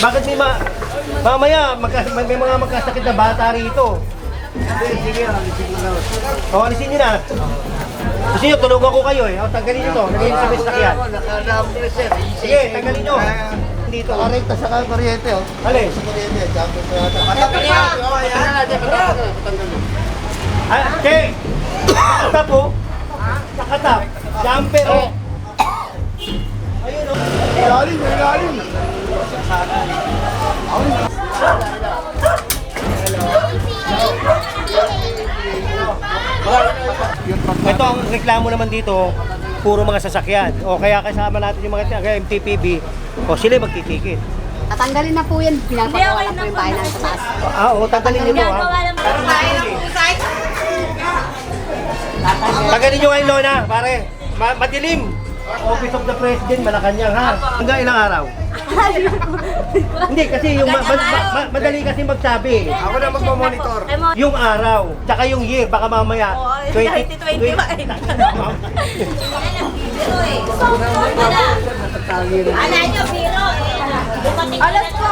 Bakit mamaya may mga magkasakit na bata rito? Sige, alisin ko na. O, alisin nyo na. Gusto nyo, tulungan ko kayo eh. O, tanggalin nyo to. Lagay nyo sa mestakyan. Sige, tanggalin nyo. Dito. Karekta sa kuryente, oh. Alin? Sa kuryente, jumper ko yata. Okay. Katap po. Katap. Jumper oh. Ayun oh. Ilalim, ilalim. Ito ang reklamo naman dito, puro mga sasakyan. O kaya kasama natin yung mga MTPB. O sila magtitikit. Tatanggalin na po yan. Pinapagawa na po yung bahay ng taas. Oo, tanggalin nyo mo ha. Tanggalin nyo ngayon, Lona, pare. Madilim. Office of the President, Malacanang ha. Hanggang ilang araw? Hindi, kasi yung madali kasi magsabi. Ako na magmamonitor. Yung araw, tsaka yung year, baka mamaya 2021. Ala nyo, biro eh. Alas ko,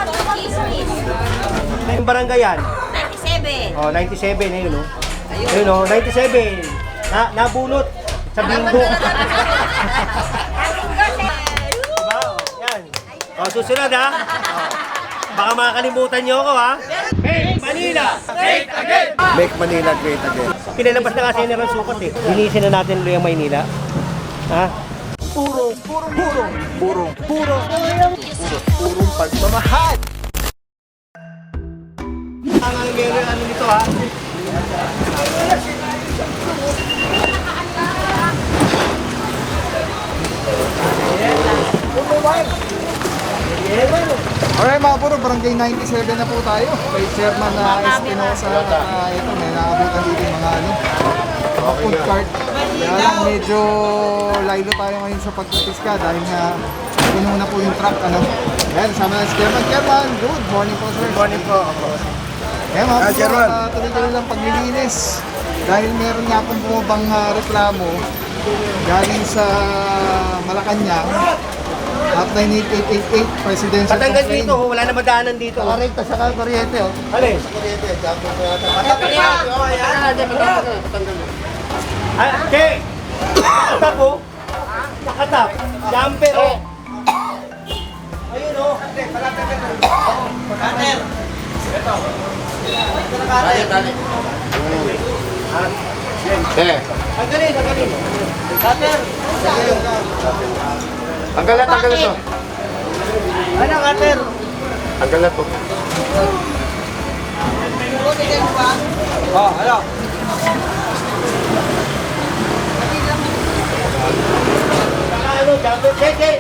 Yung barangay yan? 97. Oh, 97 na yun, oh. Ayun, oh, 97. Nabunot sa bingo. Diba? Oh, yan. Oh, susunod, ha? Oh. Baka makakalimutan nyo ako, ha? Make Manila great again! Make Manila great again. Pinalabas na kasi nila ang sukat, eh. Linisin na natin ulit ang Maynila. Ha? Purong pagmamahal. Ang meron ano nito, ha? Alright mga puro, barangay 97 na po tayo. Kay Chairman Espinosa, ito may nakabutan dito yung mga mga food cart. Kaya lang medyo laylo tayo ngayon sa pagpipiska dahil nga puno na po yung truck. Ayan, sama na si Chairman. Chairman, good morning po sir. Good morning po. Kaya mga puro, tuloy-tuloy lang paglilinis. Dahil meron nga pong bumabang reklamo galing sa Malacanang at 98888 Presidential Patanggal Complaint. dito, wala na madaanan dito. Karekta sa kuryente, oh. Alin? Sa kuryente, jumper ko yata. Okay. Katap po. Katap. Jumper oh. Ayun oh. Cutter. Ito. Tanggalin. Cutter. Tanggalan to. Ano, cutter? Tanggalan to. Ano? Ano, jumper? Sige.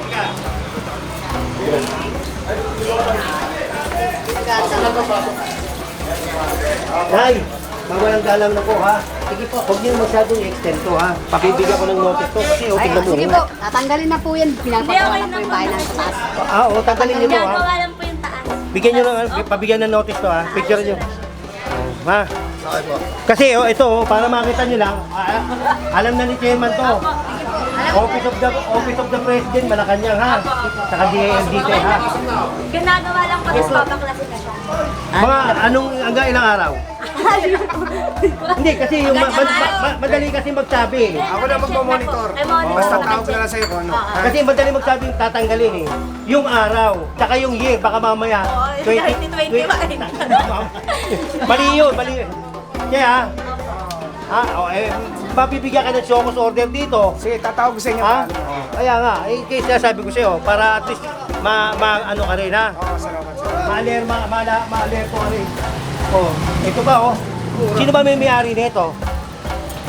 Nay, mawalang galang na po ha. Sige po, huwag niyo masyadong extend to ha. Papibigyan ko ng notice to kasi Ay, tignan mo. sige po. Tatanggalin na po yan. Pinapagawa na po yung bahay ng taas. Oo, tanggalin niyo po ha. Ginagawa lang po yung taas. Bigyan niyo ng pabigyan ng notice to ha. Picture niyo. Ha? Okay po. Kasi ito para makita niyo lang, alam na ni Chairman to. Office of the President, Malacanang ha. Saka DILG ha. Ginagawa lang po yung babaklasin na siya. Mga anong hanggang ilang araw? Hindi kasi yung madali kasi magsabi. Ako na magmamonitor. Basta tawag na lang sa'yo kung ano. Kasi madali magsabi yung tatanggalin eh. Yung araw, tsaka yung year, baka mamaya 2021. Mali yun. Kaya mapibigyan ka ng showcase order dito. Sige, tatawag ko sa inyo. Ha? Kaya nga, kaya sabi ko sa'yo, para at least ano ka rin ha. Oo, salamat sir. Ma-alerto ka rin. Oh, ito ba oh? Sino ba may-ari nito?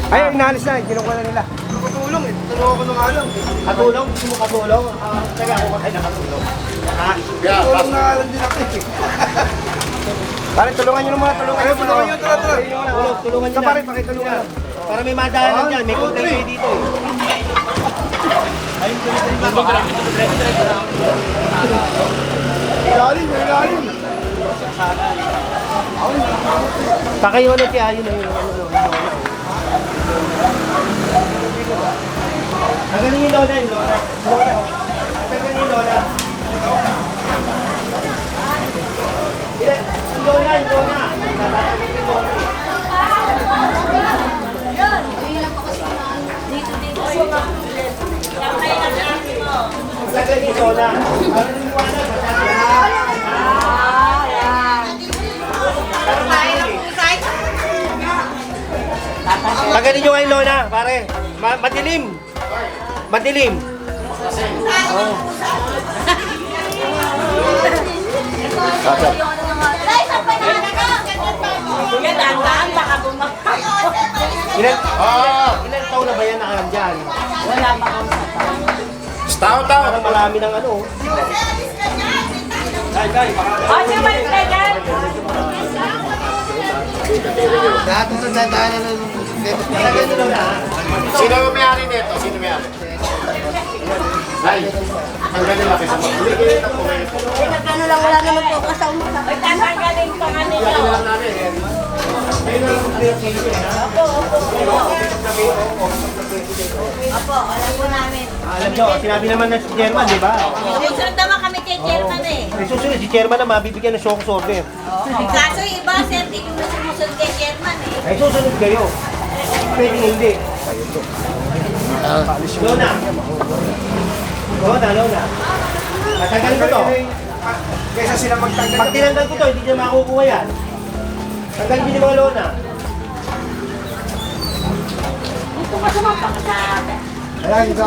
Ay, inalis na. Kinuha na nila. Katulong eh. Tulungan ko nung alam. Katulong? Gusto mo katulong? Taga ako kayo na katulong. Ha? Tulong na alam din ako eh. Pare, tulungan nyo naman. Tulungan nyo. Tulungan nyo. Tulungan nyo na. Pare, pakitulungan na. Para may madaanan dyan, may contact kayo dito eh. Ilalim, ilalim. Pakayo na siya, yun na yun. Ang galing yung lola, yung lola. Ang galing yung lola. Tagal dito na. Tagalin nyo ngayon, Lola, pare. Madilim. Madilim. Ilan taon na ba yan nakandyan? Wala pa kang Parang marami ng ano. Oh, siya ba yung legal? Lahat ng sandaan na Tagal nyo na. Sino may-ari nito? Sino may-ari? Ay, tanggalin natin sa mga. Ano lang, wala naman po kasama. Ay, tatanggalin pa nga ninyo. Opo, alam po namin. Alam nyo, sinabi naman na si Chairman, di ba? Susunod naman kami kay chairman eh. May susunod, si Chairman na mabibigyan ng shock order. Kaso yung iba, sir, di ko na sumusunod kay chairman eh. Ay susunod kayo. Pwede hindi. Lona. Lona. Matagal ko to. Kaysa sila magtanggal. Pag tinanggal ko to, hindi niya makukuha yan. Tanggal niyo yung mga Lona. Ayan, isa.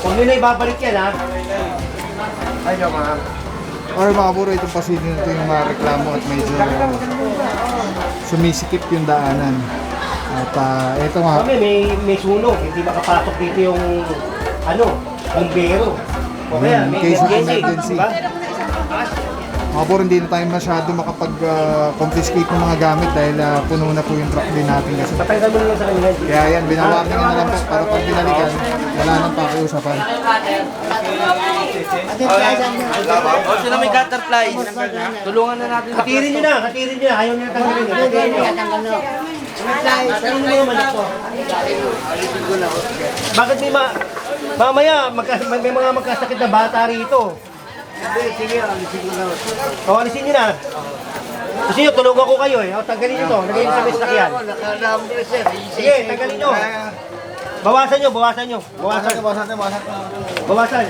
Huwag nyo na ibabalik yan, ha? Ay, no, mga. Or mga buro, itong pasilyo na ito yung mga reklamo at medyo sumisikip yung daanan. At ito nga, Kami, may sunog. Hindi makapasok dito yung, bumbero. O kaya, may Case of emergency. emergency. Diba? mga buro, hindi na tayo masyado makapag-confiscate ng mga gamit dahil puno na po yung truck din natin kasi. Patanggal mo na lang sa kanila. Kaya yan, binawarning na lang po para pag binalikan, wala nang pakiusapan. Sino may butterfly? Tulungan na natin. Hatirin nyo na. Ayaw nyo na tanggalin nyo. Hatirin nyo. Sarili mo naman ito. Bakit mamaya may mga magkasakit na bata rito? Sige, alisin mo na. O, alisin nyo na. Gusto nyo, tulungan ko kayo eh. O, tanggalin nyo to. Lagay nyo sa may sakyan. Sige, tanggalin nyo. Bawasan nyo. Bawasan. Bawasan mo. Bawasan.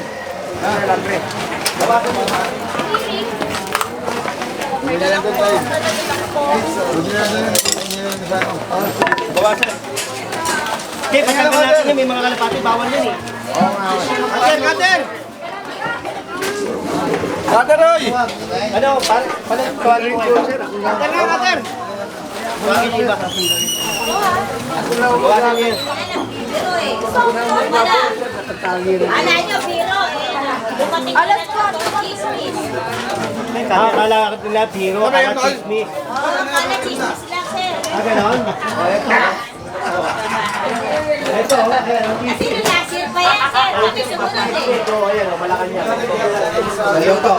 Okay, pagkakal natin yan, may mga kalapati, bawal yan eh. Cutter, Roy! Ano, paano tawagin mo kayo? Cutter! Tawagin nyo iba. Bawasan nyo yan. Biro eh. Wala. Ala nyo, biro eh. Dumating na ng chismis. Kala nila, biro, kala chismis. Oo, kala chismis lang, sir. Ganon? Ito, ayan, ang Kasi nung last year pa yan, sir. Kami sumunod eh. ito, ayan, Malacanang. Ayun to.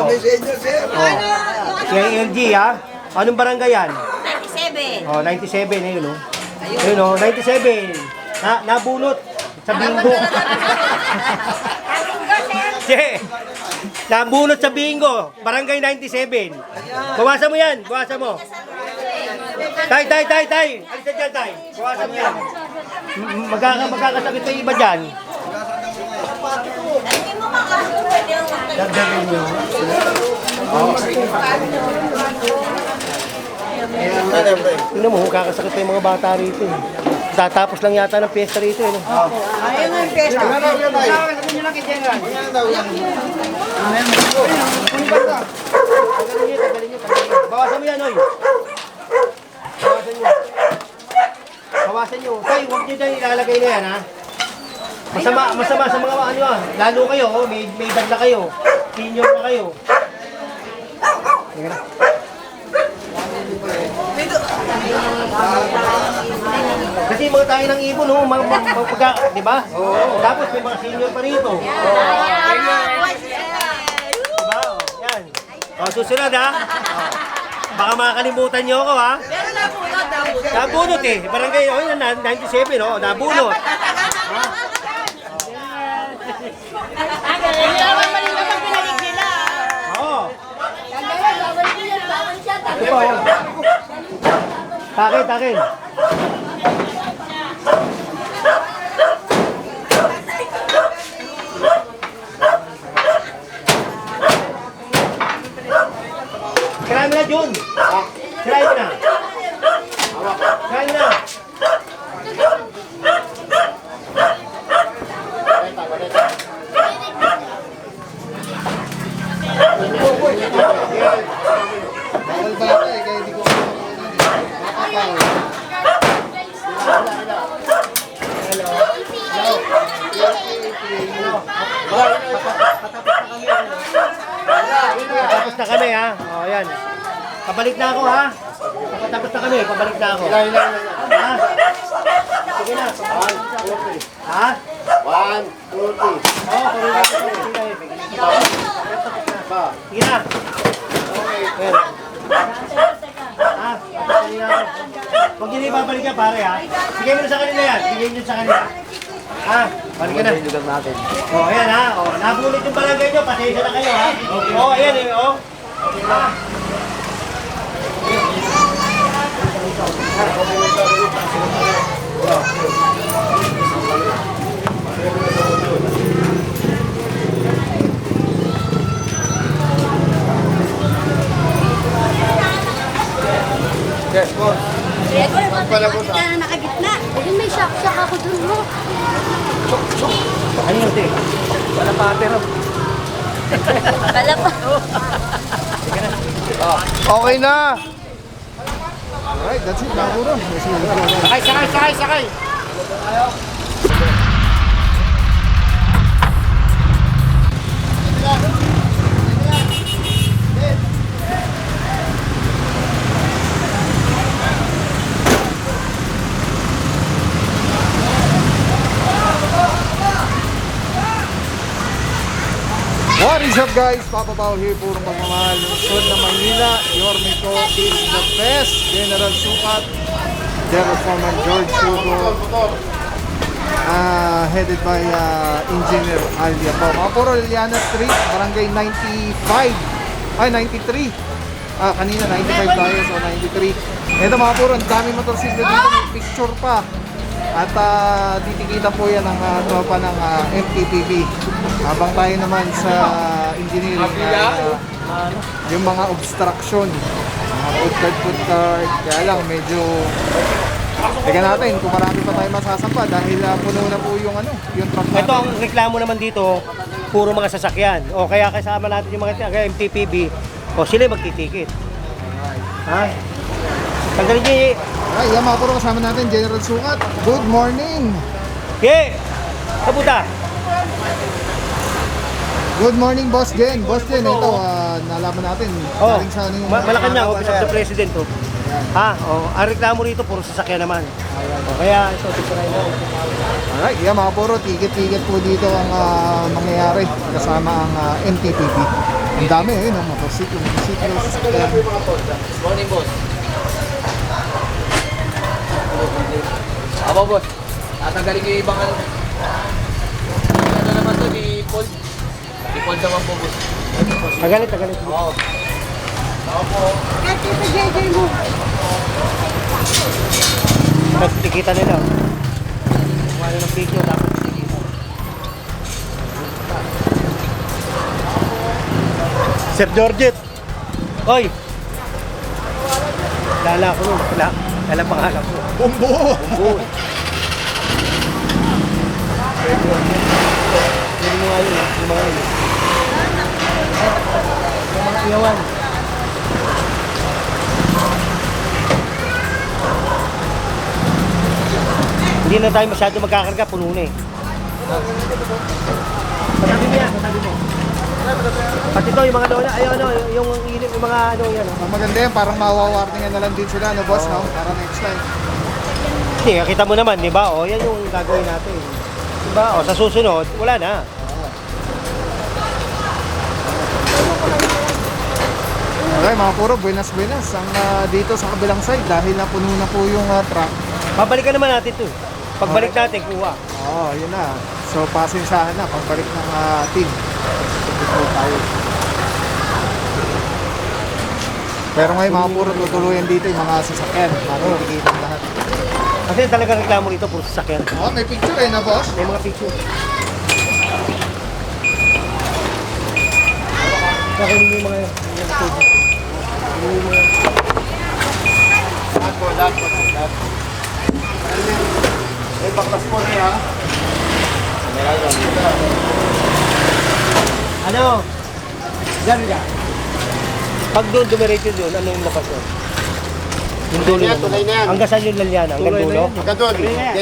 Kaya LG, ha? Anong barangay yan? 97. Oh, 97, ayun, oh. Ayun, oh, 97. Nabunot sa bingo. Che, nabunot sa bingo. Barangay 97. Bawasan mo yan, bawasan mo. Tay. Alisa dyan, tay. Bawasan mo yan. Magkakasakit na iba dyan. Hindi mo makakasin, pwede yung magtagin. Dagdagan nyo. Tingnan mo, kakasakit pa yung mga bata rito. Eh. Tatapos lang yata ng piyesta rito. Eh, no? Ayun nga yung pesta. Tagalin nyo. Bawasan mo yan, oy. Bawasan nyo. Tay, huwag nyo dyan ilalagay na yan, ha? Masama sa mga ano, ha? Lalo kayo, oh. May edad na kayo. Senior na kayo. Tingnan na. Kasi mga tayo ng ibon, oh, di ba? Oo. Tapos may mga senior pa rito. Diba? Oh, yan. O, susunod, ha? Oh. Baka makakalimutan nyo ako, ha? Pero nabunot. Nabunot, eh. Barangay, oh, yan, 97, oh, nabunot. Hindi naman mali naman pinalig nila. Oo. Ito pa, oh. Takin. tapos na kami ha. O, yan. Pabalik na ako ha. Tapos na kami, pabalik na ako. Ha? Sige na. 1, 2, 3. Ha? 1, 2, 3. Oo, pabalik na ako. Sige na. Yan. Ha? Sige na ako. Huwag nyo na ibabalik yan pare ha. Sige mo na sa kanila yan. Sige nyo sa kanila. Ha? Balik ka na. O, ayan ha. O, nabulit yung barangay nyo. Pasensya na kayo ha. O, ayan eh. O. Ha? Yes, boss. Bakit ka na nakagitna? Yung may shock-shock ako dun mo. Ano yun, te? Wala pa. Okay na! Alright, that's it, mga puro. Sakay! What is up guys? Papa Pao here, purong pagmamahal. Lungsod ng Maynila, Yormico is the best. General Sukat, General Foreman George Sugo, headed by Engineer Alia po. Mga puro, Liliana Street, Barangay 95, ay 93. Kanina 95 tayo, so 93. Ito mga puro, ang dami motorsiklo dito, may picture pa. At titikita po yan ng tropa ng MTPB. Habang tayo naman sa engineering, yung mga obstruction, mga food card, kaya lang medyo teka natin kung marami pa tayo masasampa dahil puno na po yung yung truck natin. Ito ang reklamo naman dito, puro mga sasakyan. O kaya kasama natin yung mga MTPB. O sila magtitikit. Ha? Tanggalin niyo Ay, yan mga puro, kasama natin General Sukat. Good morning! Kabuta! Good morning, Boss Jen. Boss Jen, ito, nalaman natin. Oh, Galing sa Malacanang, Office of the President. Oh. Ha? Oh, ang reklamo rito, puro sasakyan naman. O, kaya ito, titirahin mo. Alright, yan mga puro, ticket-ticket po dito ang mangyayari kasama ang MTPB. Ang dami ng motorsiklo, sasakyan. Morning, boss. Aba, boss. Tatanggalin ko yung ibang ano. Ano naman to, ni Paul. Ni Paul naman po, boss. Tagalit. Oo. Kasi sa JJ mo. Tapos tikita nila. Kung ano ng video, dapat tikita. Sir Georgette! Hoy! Lala ko nun. Lala pangalan ko. Bumbo! Yung mga yun, yung mga yun. Yung mga iyawan. Hindi na tayo masyado magkakarga, puno na eh. Patabi mo yan, patabi mo. Pati ito, yung mga lola, ay ano, yung mga ano yan. Ang maganda yan, parang mawawarningan na lang din sila, no, boss, no? Para next time. Hindi, kita mo naman, di ba? O, yan yung gagawin natin. Di ba? O, sa susunod, wala na. Okay, mga puro, buenas. Ang dito sa kabilang side, dahil napuno na po yung truck. Babalikan naman natin to. Pagbalik natin, kuha. Oo, yun na. So, pasensyahan na, pagbalik ng team. Ito tayo. Pero ngayon, mga puro, tutuluyan dito yung mga sasakyan. Matitikitan lahat. Kasi talagang reklamo rito, puro sasakyan. Oh, may picture na, boss. May mga picture. Kaya hindi yung mga tubig. Lahat po. May baklas po na yan. Ano? Diyan. Pag doon, dumiretso doon, ano yung labas doon? Yung dulo Tulay na yan, tulay na yan. Hanggang saan yung Laliana? Hanggang dulo? Hanggang doon.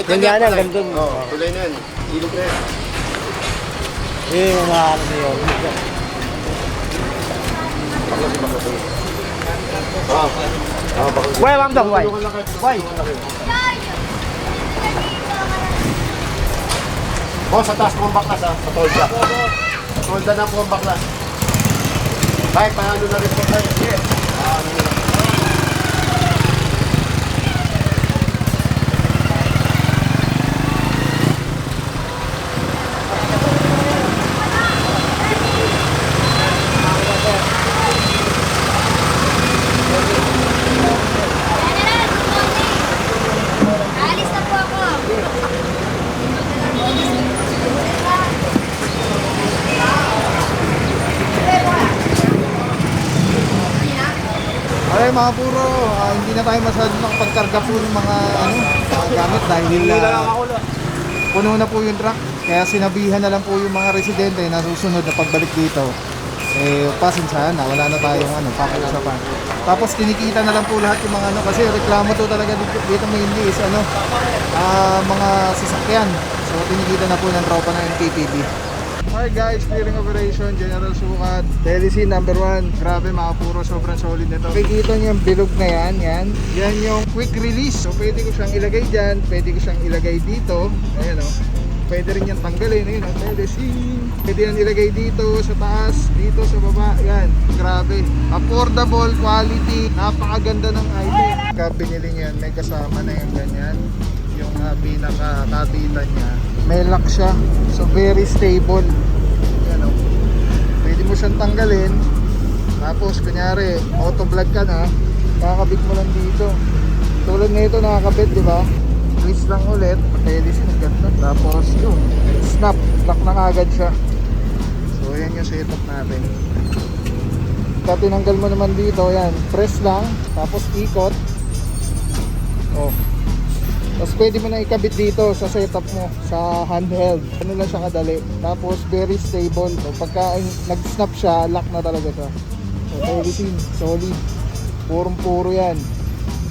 Laliana, hanggang doon. Oo, tulay na yan. Ilog na yan. Eh, mga ano na yun. Why, ma'am dong? Why? Why? Oh, sa taas mo ang baklas ha, sa tolda. Sa tolda na po ang baklas. Ay, paano na rin po tayo? Sige. Alis na po ako. Okay mga puro, hindi na tayo masyadong nakapagkarga po ng mga gamit dahil puno na po yung truck. Kaya sinabihan na lang po yung mga residente na susunod na pagbalik dito. Pasensyahan na, wala na tayong pakiusapan. Tapos kinikita na lang po lahat yung mga kasi reklamo to talaga dito mainly is mga sasakyan. So kinikita na po ng tropa ng NKPD. Hi guys, clearing operation, General Sukat, Telecine number 1. Grabe mga puro, sobrang solid nito. Nakikita niyo yung bilog na yan yung quick release. So pwede ko siyang ilagay dyan, pwede ko siyang ilagay dito. Ayan o. Pwede rin yan tanggalin, ayun o, Telecine. Pwede yan ilagay dito, sa taas, dito, sa baba. Yan, grabe. Affordable, quality, napakaganda ng item. Pagka binili niyan, may kasama na yung ganyan. Yung pinaka-kabitan niya. May lock siya, so very stable. Yan o. Pwede mo siyang tanggalin. Tapos, kunyari, auto vlog ka na, kakabit mo lang dito. Tulad na ito, nakakabit, di ba? Twist lang ulit, Telecine ng ganda. Tapos yun, snap, lock na kagad siya. So yan yung setup natin. Pagka tinanggal mo naman dito, yan, press lang, tapos ikot. Oh. Tapos pwede mo na ikabit dito sa setup mo, sa handheld. Ano lang siya kadali. Tapos very stable. So pagka nag-snap siya, lock na talaga siya. So Telecine, solid. Purong-puro yan.